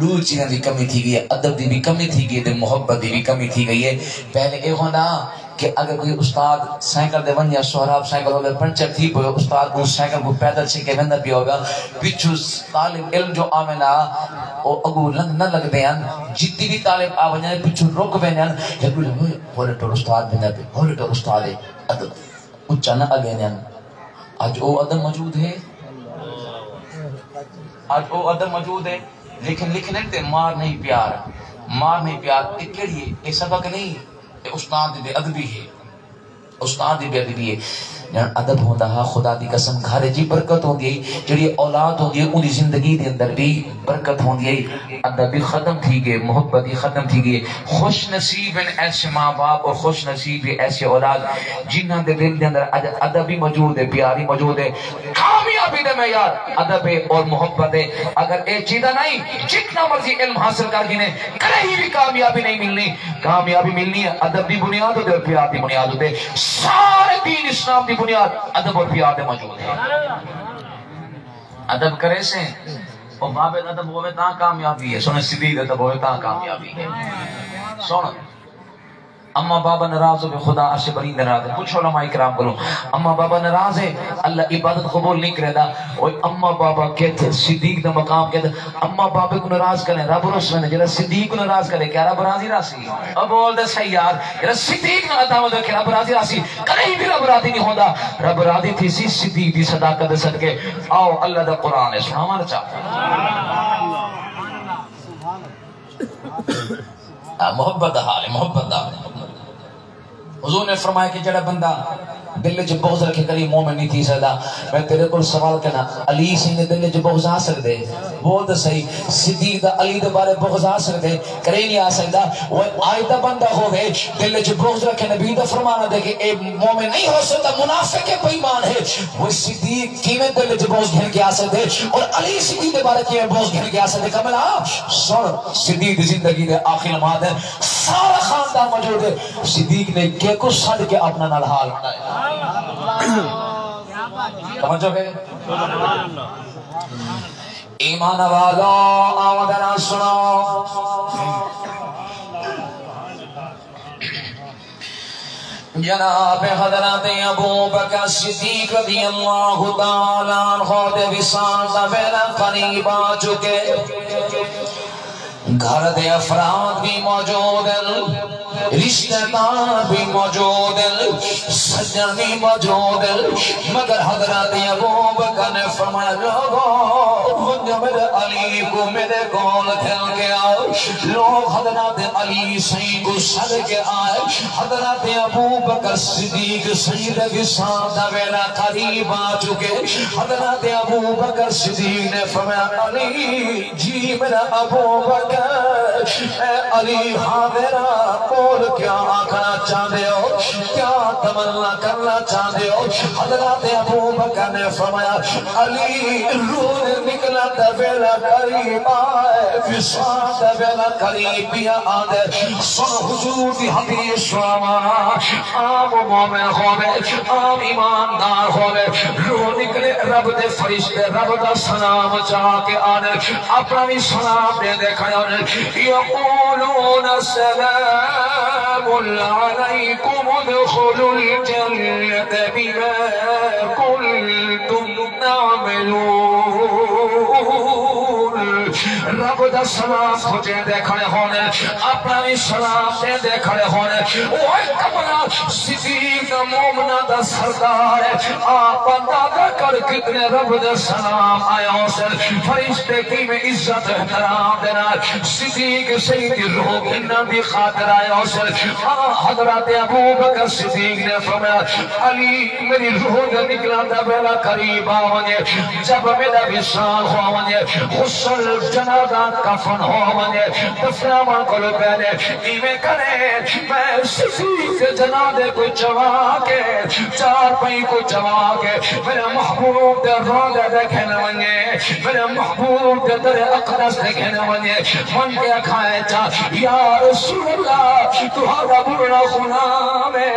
دو چیزیں دی کمی تھی گئی ہے ادب دی بھی کمی تھی گئی ہے محبت دی بھی کمی تھی گئی ہے پہلے اے ہونا کہ اگر کوئی استاد سائیکل دے ون یا سہراب سائیکل ہوگا پنچر تھی پہ استاد کو سائیکل کو پیدل چھے کے وندر بھی ہوگا پچھو طالب علم جو آمنا اگو لنگ نہ لگ دیں جتی بھی طالب آوان جانے پچھو روک بین جانے کہ ہولی ٹور استاد بندر بھی ہولی ٹور استاد ہے ادب اچھا نہ اگین جانے آج او ادب موجود ہے آج او ادب موجود ہے لیکن لکھنے تے مار نہیں پیار ایک کیڑی ہے یہ سبق نہیں یہ استاد دے ادبی ہے استاد دے ادبی ہے ادب ہوتا ہے خدا دی قسم گھر جی برکت ہوندی ہے جڑی اولاد ہوندی ہے انہی زندگی دے اندر بھی برکت ہوندی ہے ادب بھی ختم تھی گئے محبت بھی ختم تھی گئے خوش نصیب ہیں ایسے ماں باپ اور خوش نصیب ہیں ایسے اولاد جنہاں دے دل دے اندر ادب بھی موجود ہے پیاری موجود ہے کامیابی دے معیار ادب ہے اور محبت ہے اگر اے چیزاں نہیں جتنا مرضی علم حاصل کر گنے کہیں بھی کامیابی نہیں ملنی کامیابی ملنی ہے ادب دی بنیاد ہوتے اور پیار دی بنیاد ہوتے سارے دین اسلام دی بنیاد ادب اور پیار موجود ہے ادب کرے سے اور باب ادب ہوئے تاں کامیابی ہے سنے صدیق ادب ہوئے تاں کامیابی ہے سن اما بابا ناراض ہو خدا عرش بری ناراض ہے کچھ علماء کرام کرو اما بابا ناراض ہے اللہ عبادت قبول نہیں کرے دا اور اما بابا کہتے صدیق دا مقام کہتے اما بابا کو ناراض کرے رب رسول نے جڑا صدیق کو ناراض کرے کیا رب راضی راسی اب بول دے صحیح یار جڑا صدیق نہ عطا ہو کہ رب راضی راسی کہیں بھی رب راضی نہیں ہوندا رب راضی تھی سی صدیق دی صداقت دے صدقے آؤ اللہ دا قرآن ہے سبحان اللہ محبت حال ہے محبت دا حضور نے فرمایا کہ جڑا بندہ دل چ بغض رکھے کلی مومن نہیں تھی سکتا. میں تیرے کو سوال کرنا علی سی نے دل چ بغض آ سکتے؟ بہت صحیح. صدیق دا علی دے بارے بغض آ سکتے؟ کرے نہیں آ سکتا. وہ آئندہ بندہ ہوئے دل چ بغض رکھے نبی دا فرمانا دے کہ اے مومن نہیں ہو سکتا منافق ہے بے ایمان ہے. وہ صدیق کیویں دل چ بغض گھن کے آ سکتے اور علی صدیق دے بارے کیویں بغض گھن کے آ سکتے؟ کملا سن صدیق زندگی دے آخری لمحات ہے سارا خاندان موجود ہے. صدیق نے کیا کو سڑ کے اپنا نال حال بنایا. سمجھو گے ایمان والا آمدنا سنو. جناب حضرت ابو بکر صدیق رضی اللہ تعالیٰ عنہ دے وصال دا ویلا قریب آ چکے. گھر دے افراد بھی موجود ہیں, رشتہ دار بھی موجود ہیں, سجن بھی موجود ہیں, مگر حضرت ابو بکر نے فرمایا لوگوں میرے علی کو میرے کول کھل کے آؤ. لوگ حضرت علی سی کو سد کے آئے. حضرت ابو بکر صدیق سید وصال دا ویلا قریب آ چکے. حضرت ابو بکر صدیق نے فرمایا علی جی میرا ابو بکر اے علی حاضرہ بول کیا آکھنا چاہتے ہو, کیا تمنا کرنا چاہتے ہو؟ حضرت ابو بکر نے فرمایا علی روح نکلا دا ویلا قریب آئے, وصال دا ویلا قریب بیا آدھے. سن حضور دی حدیث سنوا عام مومن ہوئے عام ایماندار ہوئے روح نکلے رب دے فرشتے رب دا سلام چاہ کے آنے اپنا بھی سلام دے دے کھڑے یقولون سلام علیکم ادخلوا الجنة بما کنتم تعملون. رب دا سلام کھجے دے کھڑے ہونے اپنا بھی سلام دے دے کھڑے ہونے. اوہ کملا صدیق مومنہ دا سردار ہے آپ اندازہ کر کتنے رب دا سلام آیا حسن فرشتے کی میں عزت احترام دینا. صدیق سید روح گھنہ بھی خاطر آیا حسن. حضرت ابو بکر صدیق نے فرمایا علی میری روح دا نکلا دا بیلا قریب آوانے جب میرا وصال ہو آوانے غسل جنازہ کفن ہو آوانے دفناما کلو پہنے ایمیں کرے میں صدیق جنازے کو چوا کے چار پئی کو چوا کے میرے محبوب دے روزے دیکھنے ونجے میرے محبوب دے در اقدس دیکھنے ونجے من کے کھائے چاہ یا رسول اللہ تہارا بڑا غلام ہے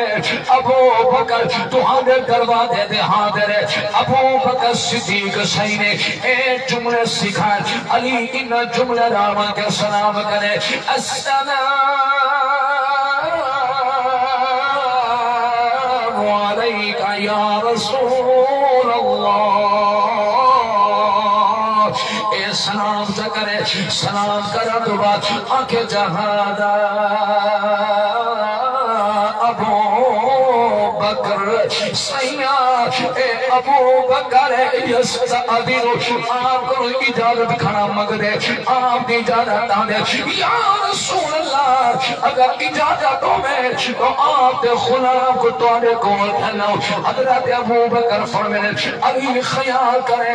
ابو بکر تہارے دروازے دے حاضر ہے. ابو بکر صدیق صحیح نے ایک جملے سکھائے علی ان جملے رام کے سلام کرے السلام علیکہ یا رسول اللہ. اے سلام تا کرے سلام کرا تو بات آنکھیں جہادا ابو بکر سیاں اے ابو بکر یستعذر آپ کو اجازت کھڑا مگدے آپ دی اجازت آدھے یا رسول اللہ اگر اجازت ہو میں تو آپ دے غلام کو توڑے کول کھناؤ. حضرت ابو بکر فرمائے علی خیال کرے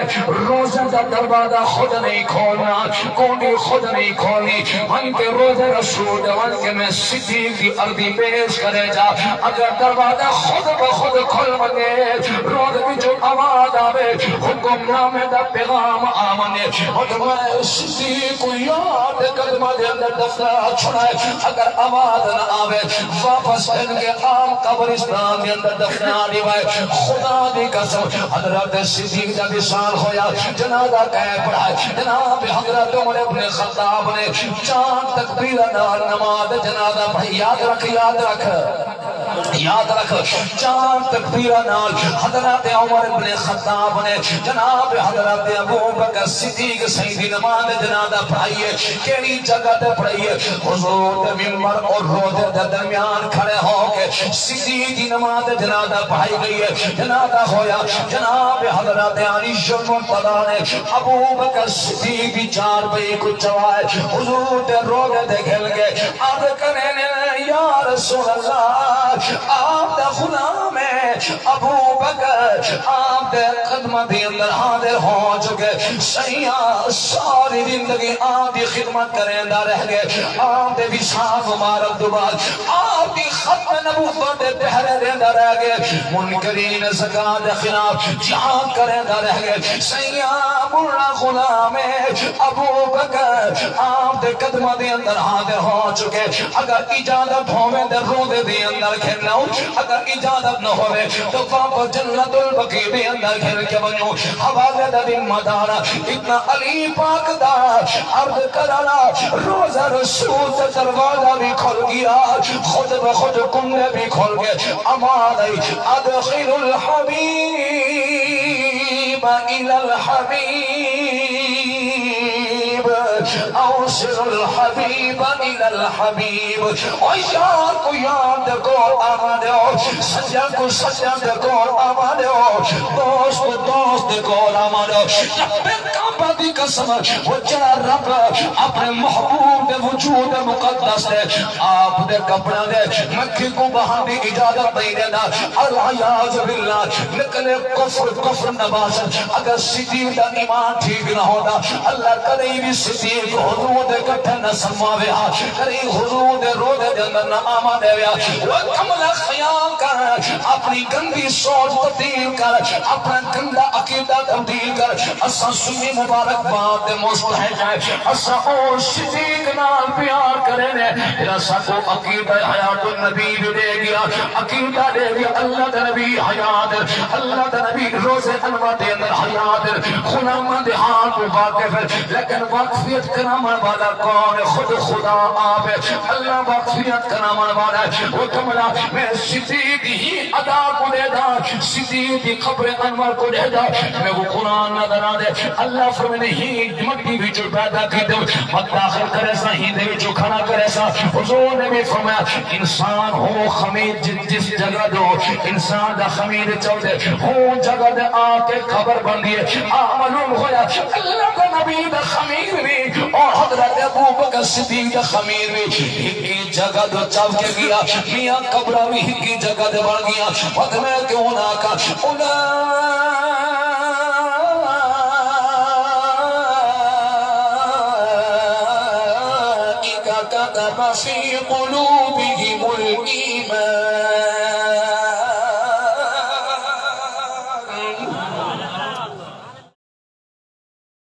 روزہ دا دروازہ خود نہیں کھولنا کونی خود نہیں کھولنی من کے روزہ رسول دوان کے میں صدیق دی عرضی پیش کرے جا. اگر دروازہ خود بخود کھل مگے روز بھی جو آواز آوے حکم نامے دا پیغام آمنے اور میں صدیق کو یاد قدمہ دے اندر دفتر چھڑائے. اگر آواز نہ آوے واپس ان کے عام قبرستان دے اندر دفتر آنی وائے خدا دی قسم حضرت صدیق دا وصال ہویا جنازہ کہے پڑھائے. جناب حضرت عمر ابن خطاب نے چاند تکبیر نال نماز جنازہ پڑھی. یاد رکھ یاد رکھ چاند تکبیر نال حضرت عمر ابن خطاب نے جناب حضرت ابو بکر صدیق سیدی نماز جنازہ پڑھائیے. کیڑی جگہ تے پڑھائیے حضور دے منبر اور روزے دے درمیان کھڑے ہو کے صدیق نماز جنازہ پڑھائی گئی ہے. جنازہ ہویا جناب حضرت علی المرتضی نے ابو بکر صدیق دی چار پئی کو چوائے حضور دے روزے دے کھل گئے عرض کرنے یا رسول اللہ آپ دا غلام ہے ابو بکر آپ دے قدمہ دی اندر حاضر ہو چکے سیاں ساری زندگی آپ دی خدمت کریں دا رہ گئے آپ دے وصال مبارک دوبار آپ دی ختم نبوت دے پہرے دے دا رہ گئے منکرین زکاة دے خلاف جہاد کریں دا رہ گئے سیاں بڑا غلام ہے ابو بکر آپ دے قدمہ دی اندر حاضر ہو چکے اگر اجازت ہوئے در روزے دی اندر کھیلنا اگر اجازت نہ ہوئے تو واپس جنت البقیع دی اندر کھیل کے بنو حوالے دا دن مدارا اتنا علی پاک دا عرض کرانا روزہ رسول سے دروازہ بھی کھل گیا خود بخود کنڈے بھی کھل گئے امانی ادخل الحبیب الى الحبیب اوصل الحبیب الى الحبیب اور یار کو یاد کو آمانے ہو سجا کو سجا کو آمانے ہو دوست کو آمانے ہو رب کعبہ دی قسم وہ جڑا رب اپنے محبوب دے وجود مقدس دے آپ دے کپڑا دے مکھی کو بہاں دی اجازت نہیں دینا العیاذ باللہ نکلے کفر نباشت اگر صدیق دا ایمان ٹھیک نہ ہوتا اللہ کرے بھی صدیق حضور دے کٹھے نہ سماوے کرے حضور دے رو دے اندر نہ آما دے ویا وہ کملا خیال کر اپنی گندی سوچ تبدیل کر اپنا گندا عقیدہ تبدیل کر اسا سنی مبارک بات دے مستحق ہے اسا او صدیق نال پیار کرے نے پھر اسا کو عقیدہ حیات النبی بھی دے گیا عقیدہ دے گیا اللہ دے نبی حیات اللہ دے نبی روزے انوار دے اندر حیات غلام دے ہاتھ واقف ہے لیکن واقفیت کرامن والا کون خود خدا آپ ہے اللہ واقفیت کرامن والا ہے وہ کملا میں صدیق ہی ادا کو دے دا صدیق ہی قبر انوار کو دے دا میں وہ قرآن نظر آ دے اللہ فرمانے ہی مٹی بھی جو پیدا کی دے مت داخل کرے سا ہی دے جو کھڑا کرے سا حضور نے بھی فرمایا انسان ہو خمید جس جگہ دو انسان دا خمید چل دے ہو جگہ دے آکے خبر بن دیے معلوم ہویا اللہ کا نبی دا خمیر بھی اور حضرت ابو بکر صدیق دا خمیر بھی ہکی جگہ دو چاو کے گیا میاں قبرہ بھی ہکی جگہ دے بڑھ گیا وقت میں کیوں نہ کا كتب في قلوبهم الإيمان